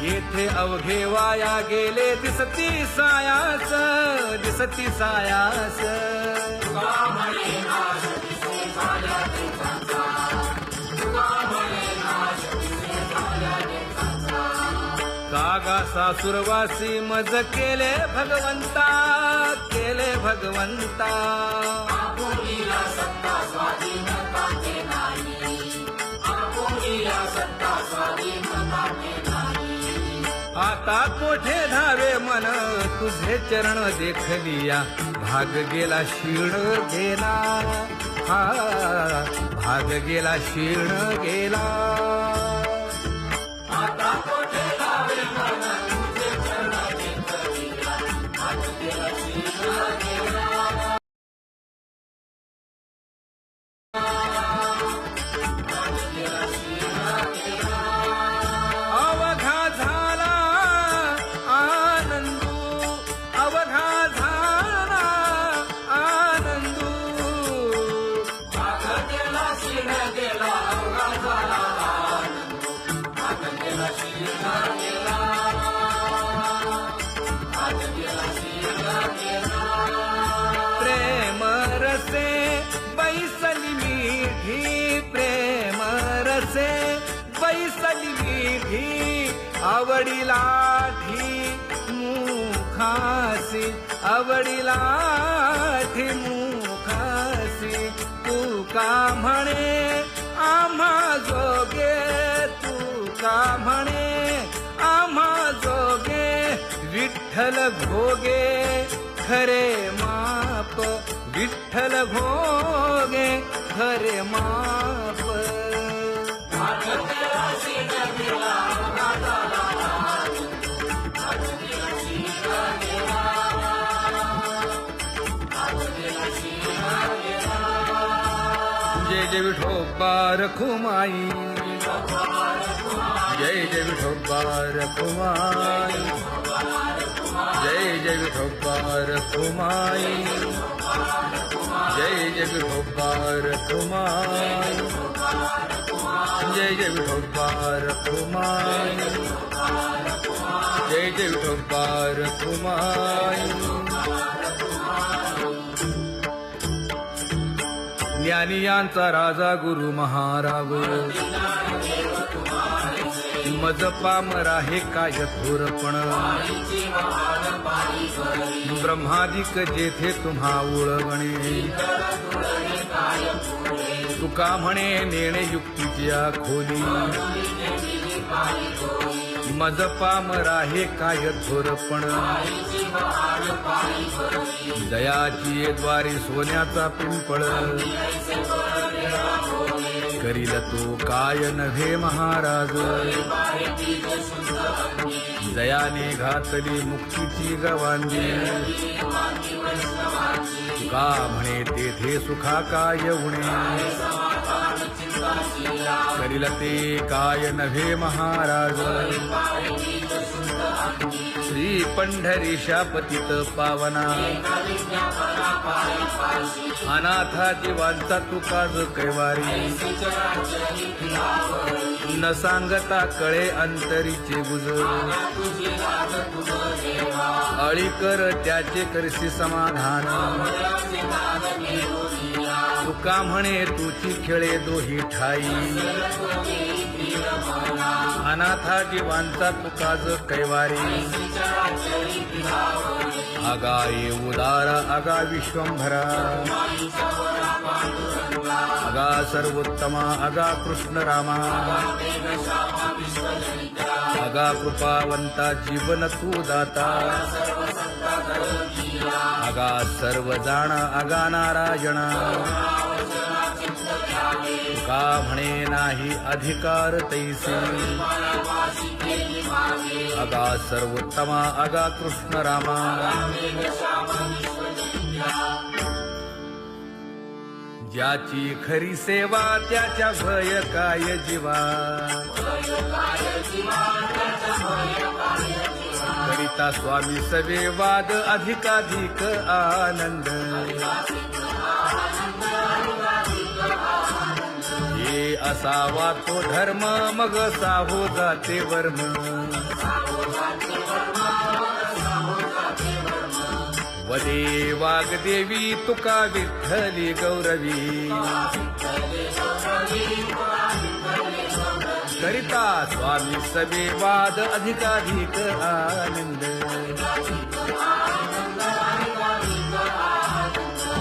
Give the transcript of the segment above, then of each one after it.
येथे अवघे वाया गेले दिसती सायास, दिसती सायास. कागा सासुरवासी मज केले भगवंता, केले भगवंता. आता कोठे धावे मन तुझे चरण देखलिया, भाग गेला क्षीण गेला, हा भाग गेला क्षीण गेला. आता कोठे धावे मन तुझे चरण देखलिया, भाग गेला क्षीण गेला. प्रेम रसे बैसली मीठी, प्रेम रसे बैसली मीठी. आवडीला मुखासी, आवडीला मुखासी. तू का म्हणे आम्हा जोगे, तू का म्हणे आम्हा जोगे. विठ्ठल भोगे खरे माप, विठ्ठल भोगे खरे माप. जय जय विठोबा रखुमाई, जय जय विठोबा रखुमाई, जय जय विठोबा रखुमाई, जय जय विठोबा रखुमाई, जय जय विठोबा रखुमाई, जय जय विठोबा रखुमाई. ज्ञानियांचा राजा गुरु महाराज, मज पामरा हे काय थोरपण. ब्रह्मादिक जेथे तुम्हा उळवणे, तुका म्हणे नेणे युक्तीच्या खोली. मज पामरा हे काय थोरपण. दयाची द्वारी सोन्याचा पिंपळ, करील तो काय नव्हे महाराज. दयाने घातली मुक्तीची गवांगी, का म्हणे तेथे सुखा काय उणे. करील ते काय नव्हे महाराज. श्री पंढरीशा पतित पावना, अनाथा जीवांचा तुकाज कैवारी. न सांगता कळे अंतरीचे गुज, अळी कर त्याचे करशी समाधान. तुका म्हणे तुची खेळे दोही ठाई, अनाथा जीवांचा तुकाज कैवारी. आगा ये उदारा आगा विश्वंभरा, आगा सर्वोत्तमा आगा कृष्ण रामा. आगा कृपावंता जीवन तू दाता, आगा सर्व जाण आगा नारायणा. तुका म्हणे नाही अधिकार तैसे, आगा सर्वोत्तमा आगा कृष्ण रामा. ज्याची खरी सेवा त्याच्या भय काय जीवा. करिता स्वामी सवे वाद अधिकाधिक आनंद. असावा तो धर्म मग साहो जाते वर्म वदे वाग्देवी तुका विठ्ठली गौरवी करिता स्वामी सबे वाद अधिकाधिक आनंद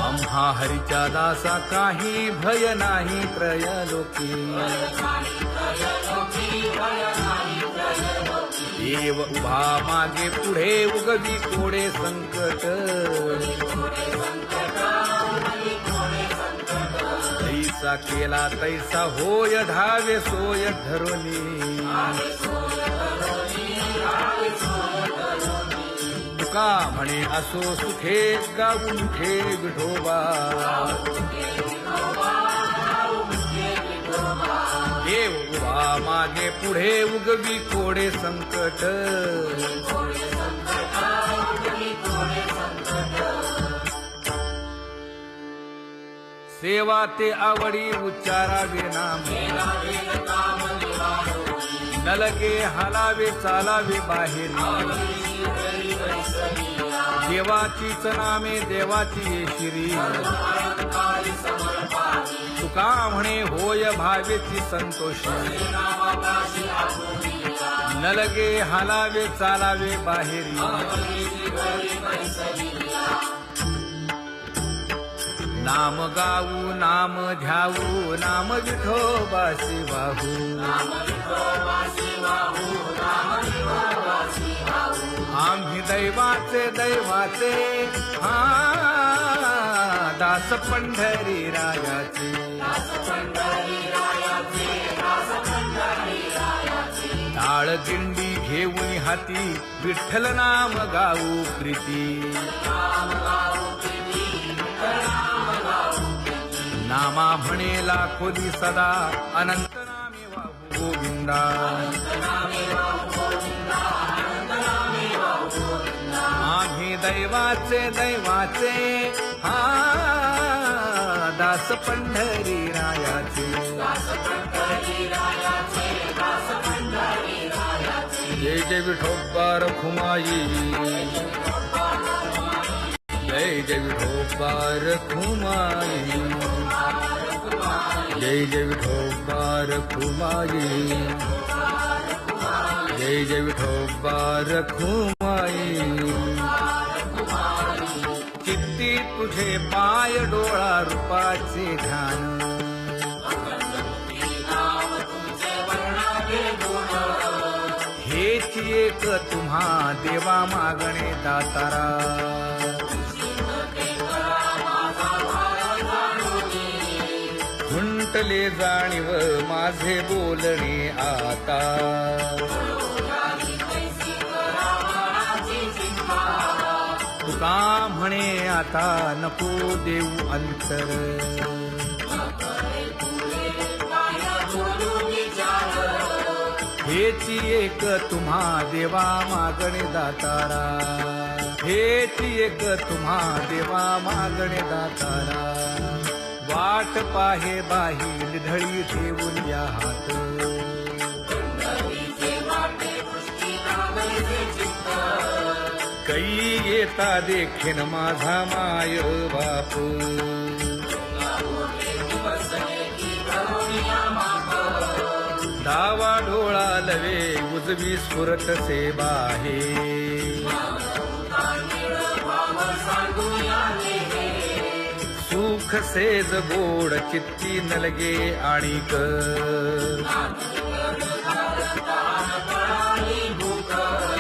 आम्हा हरीच्या दासा काही भय नाही त्रयलोकी देव उभा मागे पुढे उगवी कोडे संकट तैसा केला तैसा होय धावे सोय धरोनी तुका म्हणे असो सुखे गाऊन ठे विठोबा देव उभा मागे पुढे उगवी कोडे संकट सेवा ते आवडी उच्चारावे नाम नलगे हालावे चालावे बाहेर देवाचीच नामे देवाची येशिरी तुका म्हणे होय भावेची संतोषी नलगे हालावे चालावे बाहेरी नाम गाऊ नाम घ्यावू नाम विठोबासी वाहू आम्ही दैवाचे दैवाचे हा दास पंढरी रायाचे टाळ दिंडी घेऊन हाती विठ्ठल नाम गाऊ प्रीती नामा म्हणेला खोली सदा अनंत नामे वाहू गोविंदा आम्ही दैवाचे दैवाचे हा दास पंढरी रायाचे जय जय विठोबा रखुमाई जय जय विठोबा रखुमाई जय जय विठोबा रखुमाई जय जय विठोबा रखुमाई चित्ती तुझे पाय डोळा रूपाचे ध्यान हेच एक तुम्हा देवा मागणे दातारा खुंटले जाणीव माझे बोलणे आता तुका म्हणे आता नको देऊ अंतर हेची एक तुम्हा देवा मागणे दातारा हेची एक तुम्हा देवा मागणे दातारा वाट पाहे बाही ढळी ठेवून या हात कै येता देखीन माझा माय बाप डावा डोळा लवे उजवी स्फुरत से बाहे सुख सेज गोड चित्ती नलगे आणिक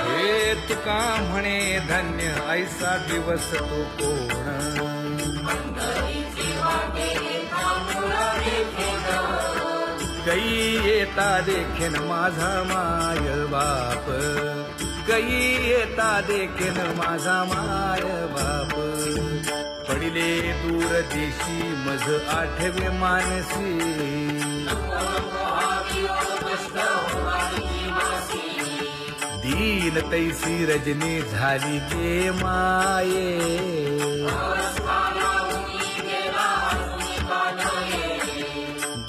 हे तुका म्हणे धन्य ऐसा दिवस तो कोण कै येता देखीन माझा माय बाप कै येता देखीन माझा माय बाप पडिले दूर देशी मज आठवे मानसी दीन तैसी रजनी झाली गे माये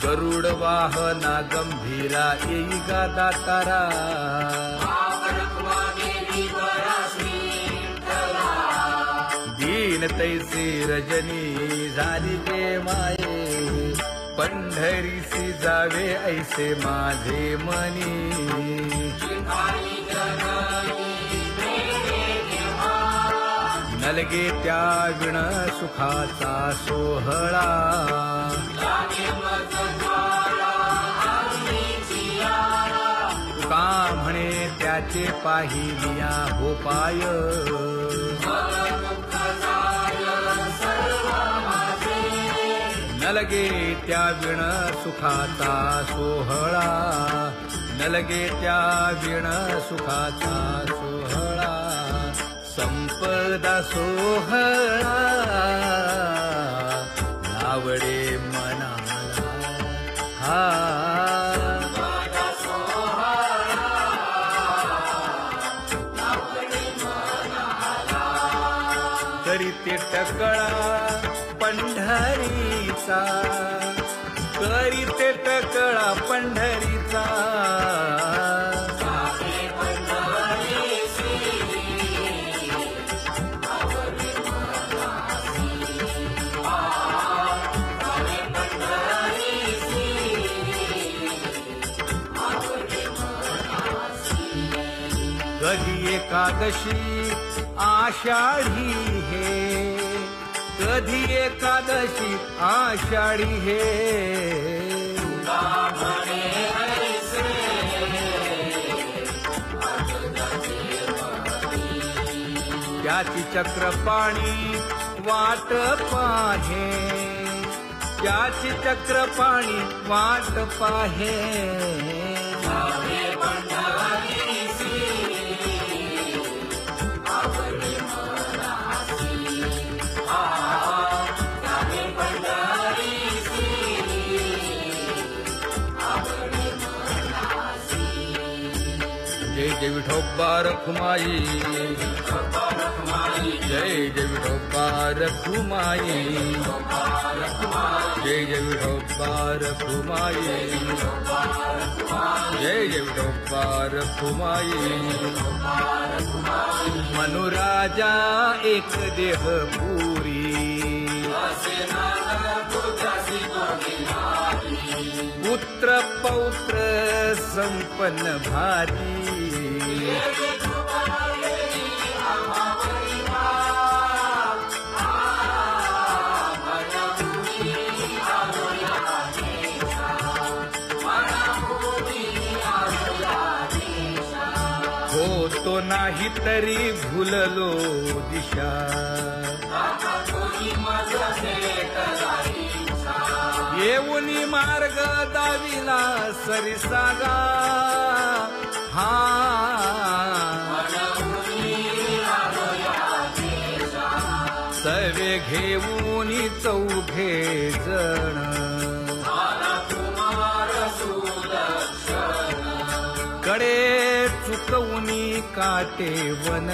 गरुड वाहना गंभीरा येई गा दातारा दीन तैसे रजनी झाली गे माये पंढरीसी जावे ऐसे माझे मनी नलगे त्या विण सुखाचा सोहळा तुका म्हणे त्याचे पाहिलिया हो पाय नलगे त्या विण सुखाचा सोहळा नलगे त्या विण सुखाचा सोहळा संपदा सोहळा आवडे मनाला हा करीते टकळा पंढरीचा करीते टकळा पंढरीचा कधी एकादशी आषाढी हे कधी एकादशी आषाढी हे त्याची चक्रपाणी वाट पाहे त्याची चक्रपाणी वाट पाहे जय जय विठोबा रखुमाई जय जय विठोबा रखुमाई जय जय विठोबा रखुमाई जय जय विठोबा रखुमाई मनुराजा एक देह पुरी पुत्र पौत्र संपन्न भारी होतो नाही तरी भुललो दिशा येऊनी मार्ग दाविला सरिसागा हा सवे घेऊनी चौघे जण कडे चुकवूनी काटे वन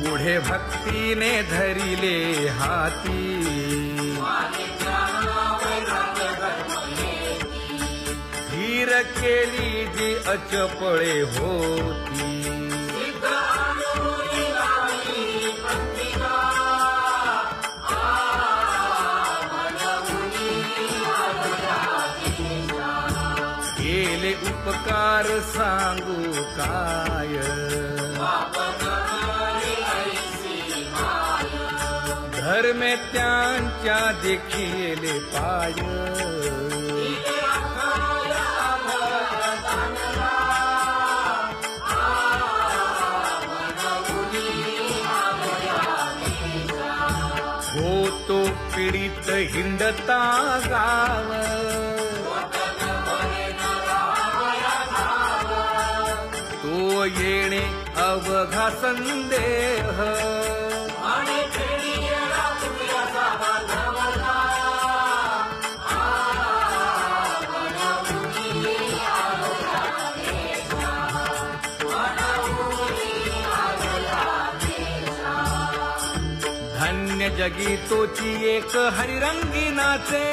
पुढे भक्तीने धरिले हाती धीर केली जी अचपळे होती केले उपकार सांगू काय धर्मे त्यांच्या देखिले पाय होतो पीडित हिंडता गाव तो येणे अवघा संदेह जगी तोची एक हरिरंगी नाचे,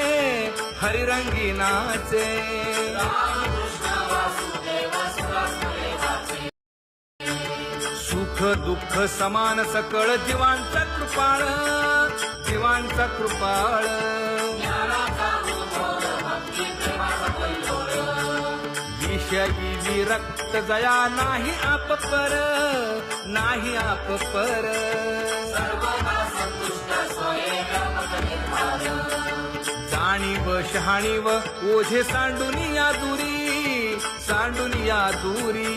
हरिरंगी नाचे. सुख दुःख समान सकळ जीवांचा कृपाळ, जीवांचा कृपाळ. विषयी विरक्त जया नाही आप पर, नाही आप पर. जाणीव शहाणीव ओझे सांडूनिया दुरी, सांडूनिया दुरी.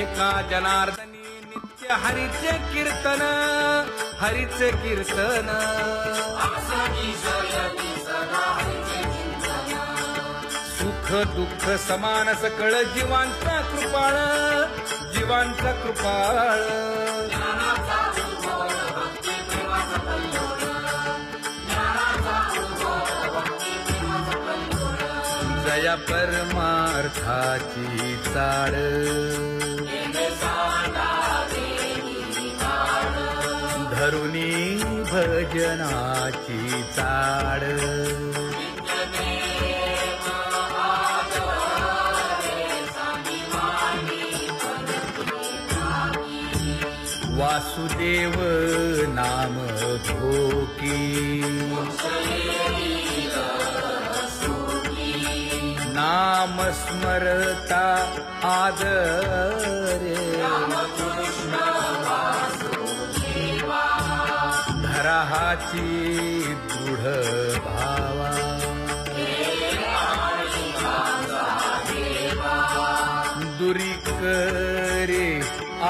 एका जनार्दनी नित्य हरीचे कीर्तन, हरीचे कीर्तन. सुख दुःख समान सकळ जीवांचा कृपाळ, जीवांचा कृपाळ. जया परमार्थाची चाळ, धरुनी भजनाची चाळ. वासुदेव नाम भोकी, नाम स्मरता आदरे. धराहाची दृढ भावा, दुरी करे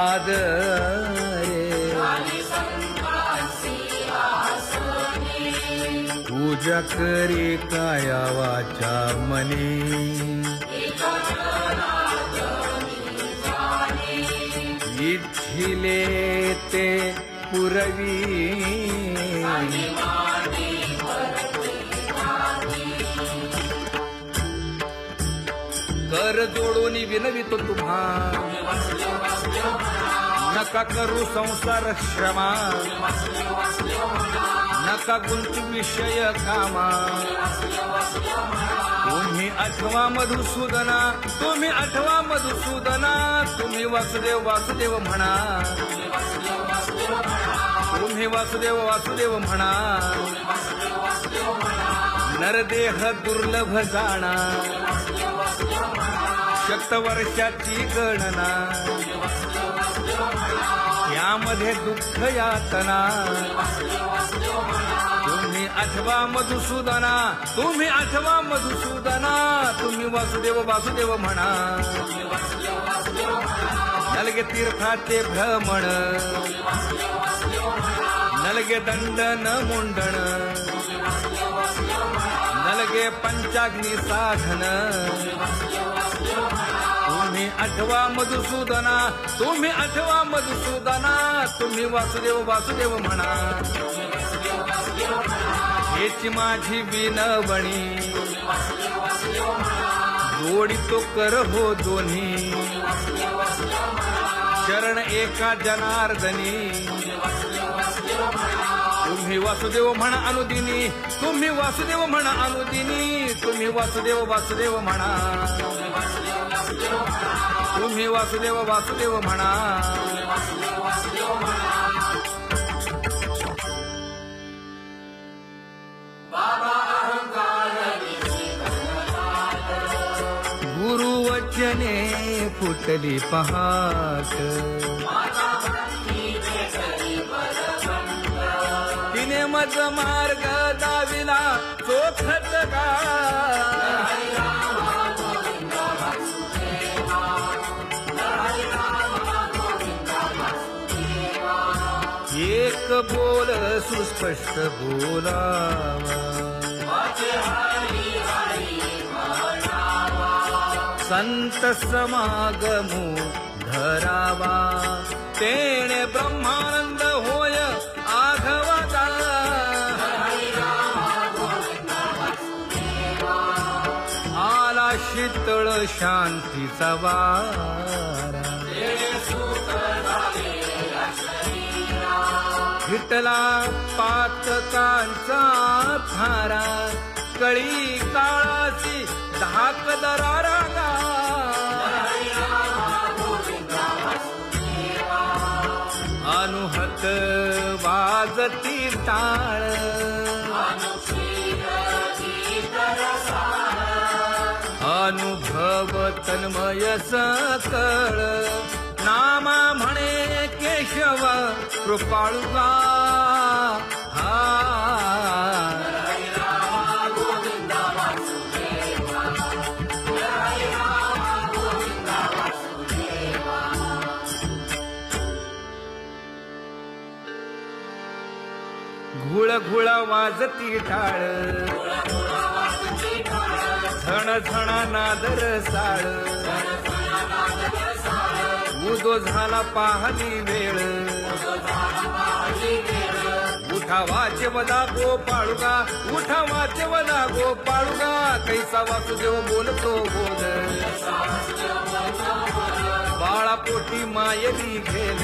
आदरे. पूजा करे काया वाचा मने, इच्छिले ते पुरवी. कर जोडून विनवितो तुम्हा, नका करू संसार श्रमा. नका गुंतू विषय कामा. तुम्ही आठवा मधुसूदना, तुम्ही आठवा मधुसूदना. तुम्ही वासुदेव वासुदेव म्हणा, तुम्ही वासुदेव वासुदेव म्हणा. नरदेह दुर्लभ जाणा, शतवर्षाची गणना. यामध्ये दुःख यातना. तुम्ही आठवा मधुसूदना, तुम्ही आठवा मधुसूदना. तुम्ही वासुदेव वासुदेव म्हणा. नलगे तीर्थाचे भ्रमण, नलगे दंडन मुंडण. नलगे पंचाग्नी साधन. तुम्ही आठवा मधुसूदना, तुम्ही आठवा मधुसूदना. तुम्ही वासुदेव वासुदेव म्हणा. हेची माझी विनवणी, जोडितो कर हो दोन्ही. शरण एका जनार्दनी. तुम्ही वासुदेव म्हणा अनुदिनी, तुम्ही वासुदेव म्हणा अनुदिनी. तुम्ही वासुदेव वासुदेव म्हणा, तुम्ही वासुदेव वासुदेव म्हणा. गुरुवचने फुटली पहाट, तिने मज मार्ग दाविला चोखत का. एक बोल सुस्पष्ट बोलावा, संत समागमू धरावा. तेणे ब्रह्मानंद होय आघवाचा. आला शीतळ शांतीचा वारा. विठ्ठला पातकांचा थारा कळी काळाची धाक दरारा गा अनुहत वाजती टाळ अनुभव तन्मय सकळ नामा म्हणे केशव कृपाळुगा घुळ घुळ वाजती टाळ झण झण नादर साळ उदो झाला पाहली वेळ उठा वाचे वदा गोपाळुगा उठा वाचे वदा गोपाळुगा कैसा वासुदेव बोलतो बोल बाळा पोटी मायली घेल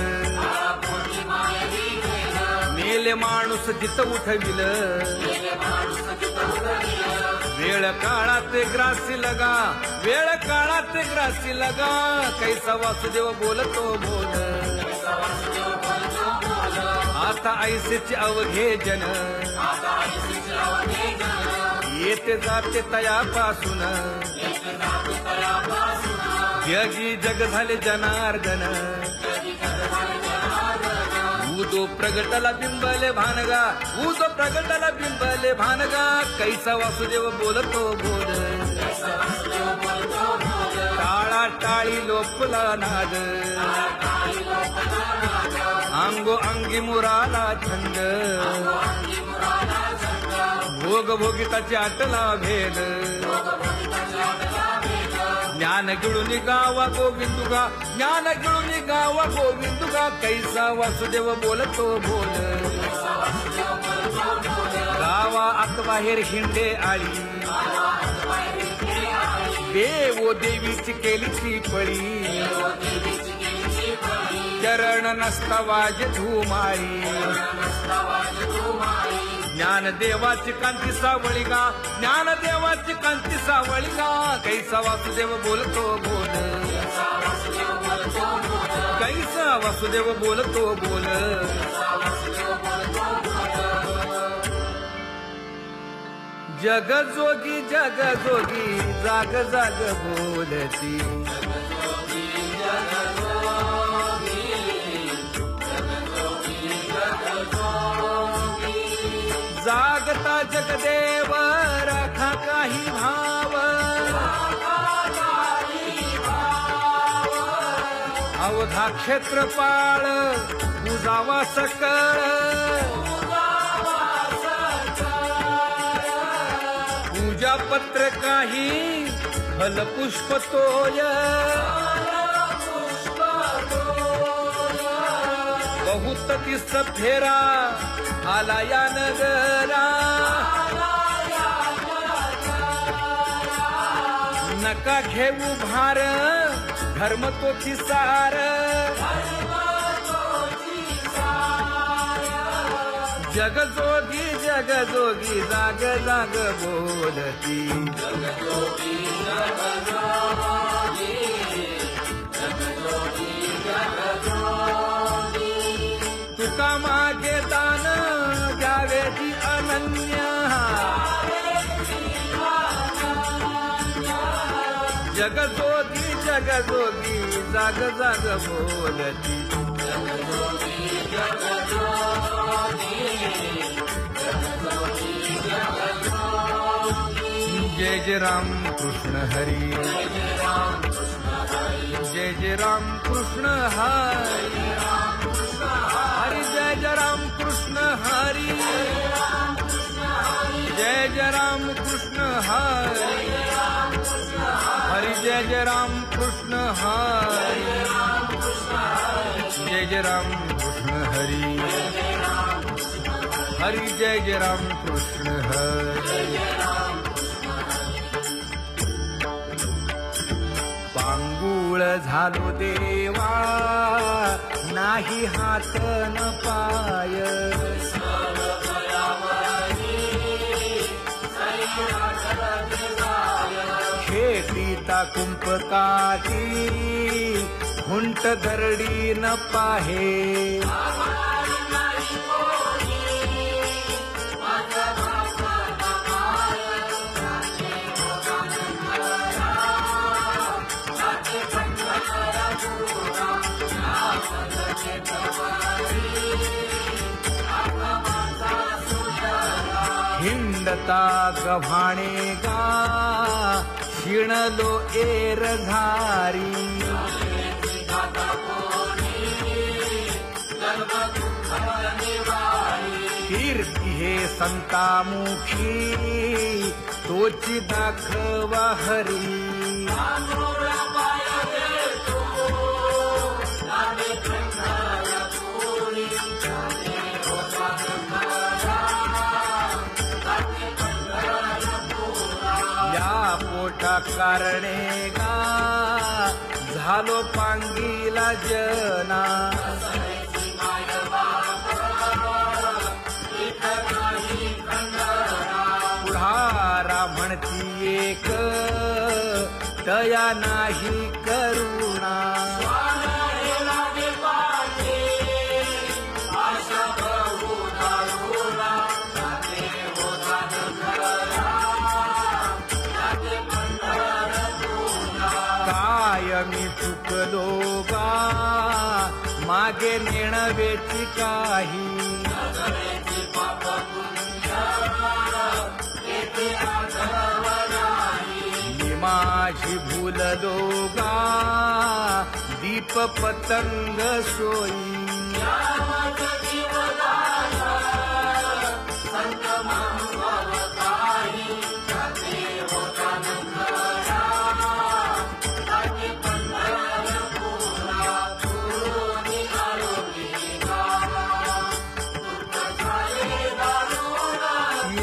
मेले माणूस जित उठविल वेळ काळात ग्रासी लगा वेळ काळात ग्रासी लगा कैसा वासुदेव बोलतो बोल आता ऐसेचे अवघे जन येते जाते तयापासून जगी जग झाले जनार्दन उदो प्रगटला बिंबले भानगा उदो प्रगटला बिंबले भानगा कैसा वासुदेव बोलतो बोल टाळा टाळी लोपला नाद अंगो अंगी मुराला छंद भोग भोगिताची आटला भेद ज्ञान गिळून गावा गोविंदुगा ज्ञान गिळून गावा गोविंदुगा कैसा वासुदेव बोलतो बोल गावा आत बाहेर हिंडे आळी देवो देवीची केलीची पळी चरण नसता वाज धुमाळी ज्ञान देवाची कांती सावळी गा ज्ञान देवाची कांती सावळी गा कैसा वासुदेव बोलतो बोल कैसा वासुदेव बोलतो बोल जग जोगी जाग जाग बोलती जागता जगदेव राखा काही भाव अवधा क्षेत्रपाळ बुजावा सकळ पूजा पत्र काही फलपुष्प तोय बहुत तीस फेरा आला या नगरा नका घेऊ भार धर्म तोची सार जगजोगी जाग जाग बोलती तुका मागे दान द्यावे ती अनन्य जगजोगी जाग जाग बोलती जय जय राम कृष्ण हरी जय जय राम कृष्ण हरी हरि जय जय राम कृष्ण हरी जय जय राम कृष्ण हरी हरि जय जय राम कृष्ण हरी जय जय राम कृष्ण हरी हरि जय जय राम कृष्ण हरी पांगुळ झालो देवा नाही हात न पाय शेतीता कुंपकाठी हुंट दरडी न पाहे हिंडता गव्हाणे गा शिणलो एर घारी कीर्ती हे संतामुखी तोची दाखवा हरी पोटा कारणे गा झालो पांगीला जना पुढारा म्हणती एक तया नाही करुणा मी चुकलो गा मागे नेणवेची काही मी माझी भूललो गा दीप पतंग सोयी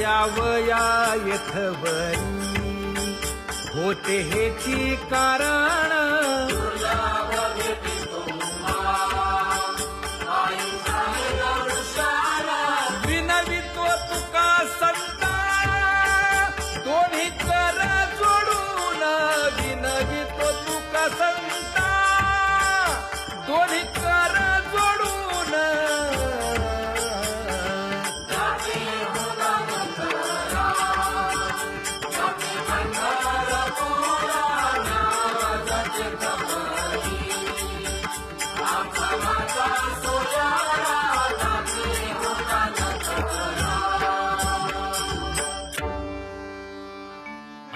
यावया यथवरी होते हेची कारण विनवितो तुका संता दोन्ही कर जोडून विनवितो तुका संता दोन्ही कर जोडून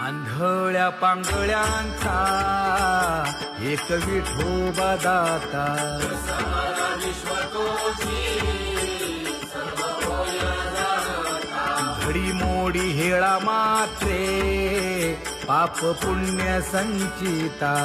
आंधळ्या पांगळ्यांचा एक विठोबा दाता घडी मोडी हेळा मात्रे पाप पुण्य संचिता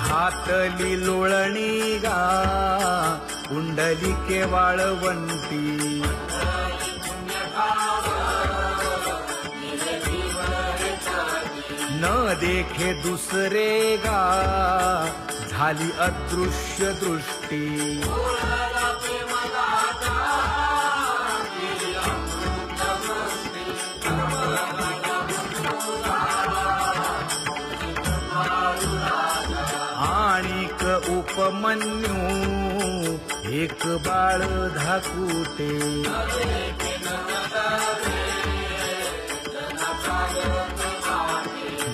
घातली लोळणी गा कुंडलिके वाळवंटी न देखे दुसरे गा झाली अदृश्य दृष्टी आणिक उपमन्यू एक बाळ धाकुटे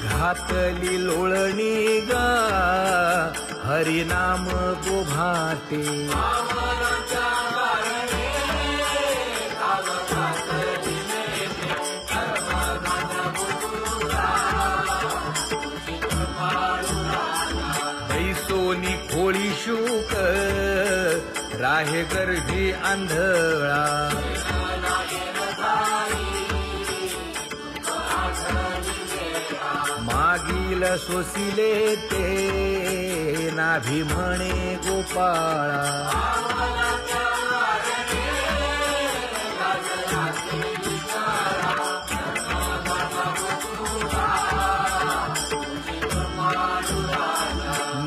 घातली लोळणी गा हरिनाम गोभाटे सोनी खोळी शूक राहे गर्भी आंधळा मागील सोसिले ते नाभी म्हणे गोपाळा.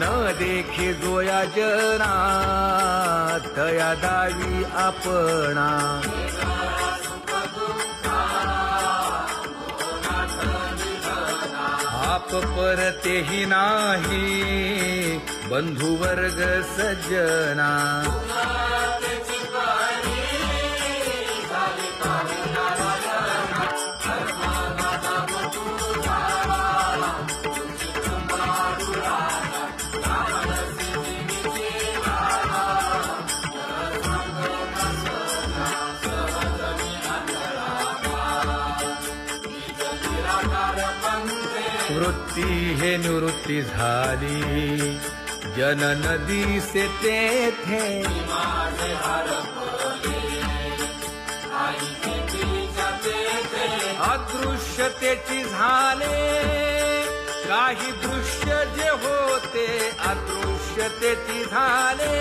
न देखे जोया जना तया दावी आपणा. आप परतेही नाही बंधू वर्ग सज्जना. वृत्ती हे निवृत्ती झाली जन नदी से तेथे. अदृश्यतेची झाले काही दृश्य जे होते. अदृश्यतेची झाले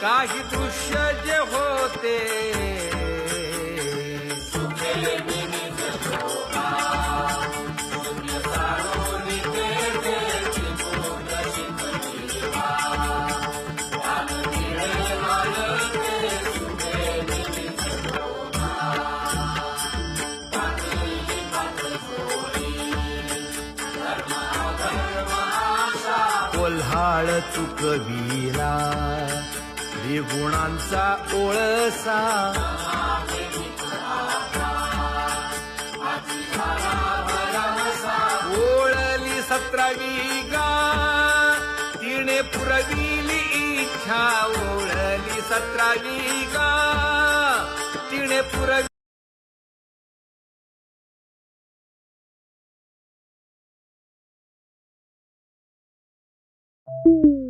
काही दृश्य जे होते. कोल्हाळ चुकविला त्रिगुणांचा ओळसा. ओळली 17वी गा तिने पुरविली इच्छा. ओळली 17वी गा तिने पुरविली. Thank you.